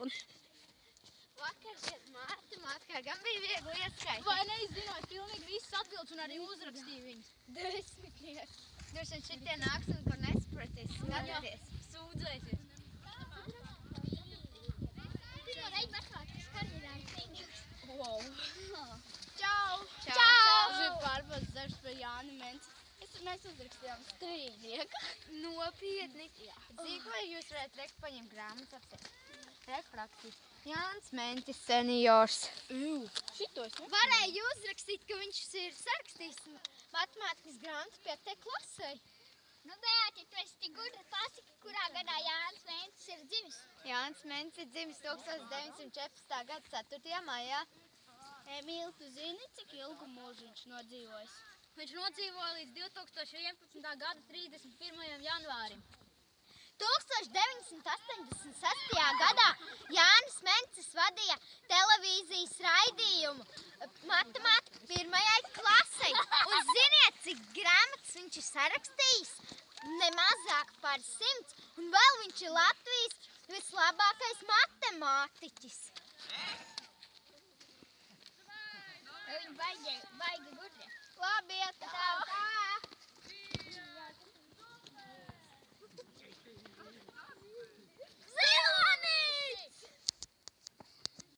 Un... Vakardien matemātikā gan bija viegli ieskaitīt. Vai ne, es zināju pilnīgi visas atbildes un arī uzrakstīju viņas. Desmitnieks. Droši vien šitie nāks un ko nesapratīs. Skatieties. Sūdzēsies. Pirmo reizi matemātikas kandidāts. Wow. Čau! Gribu pārbaudīt dažus par Jāni Menci. Mēs uzrakstījām strīdnieku. Nopietni. Zinu, vai jūs varētu rekt paņemt grāmatas apsiet. Refrakcijas. Jānis Mentis seniors. Šito es Varēju uzrakstīt, ka viņš ir sarakstījis matemātikas grāmatas 5. klasē. Nu, Beāti, tu esi tik gudra, pasaki, kurā gadā Jānis Mencis ir dzimis? Jānis Mentis ir dzimis 1914. gada 4. maijā. Emīl, tu zini, cik ilgu mūžu viņš nodzīvojis? Viņš nodzīvoja līdz 2011. gada 31. janvārim. 1986. gadā Jānis Mencis vadīja televīzijas raidījumu matemātika 1. klasei. Un ziniet, cik grāmatas viņš ir sarakstījis? Nemazāk par 100. Un vēl viņš ir Latvijas vislabākais matemātiķis. Viņi baigi gudri. Labi, iet!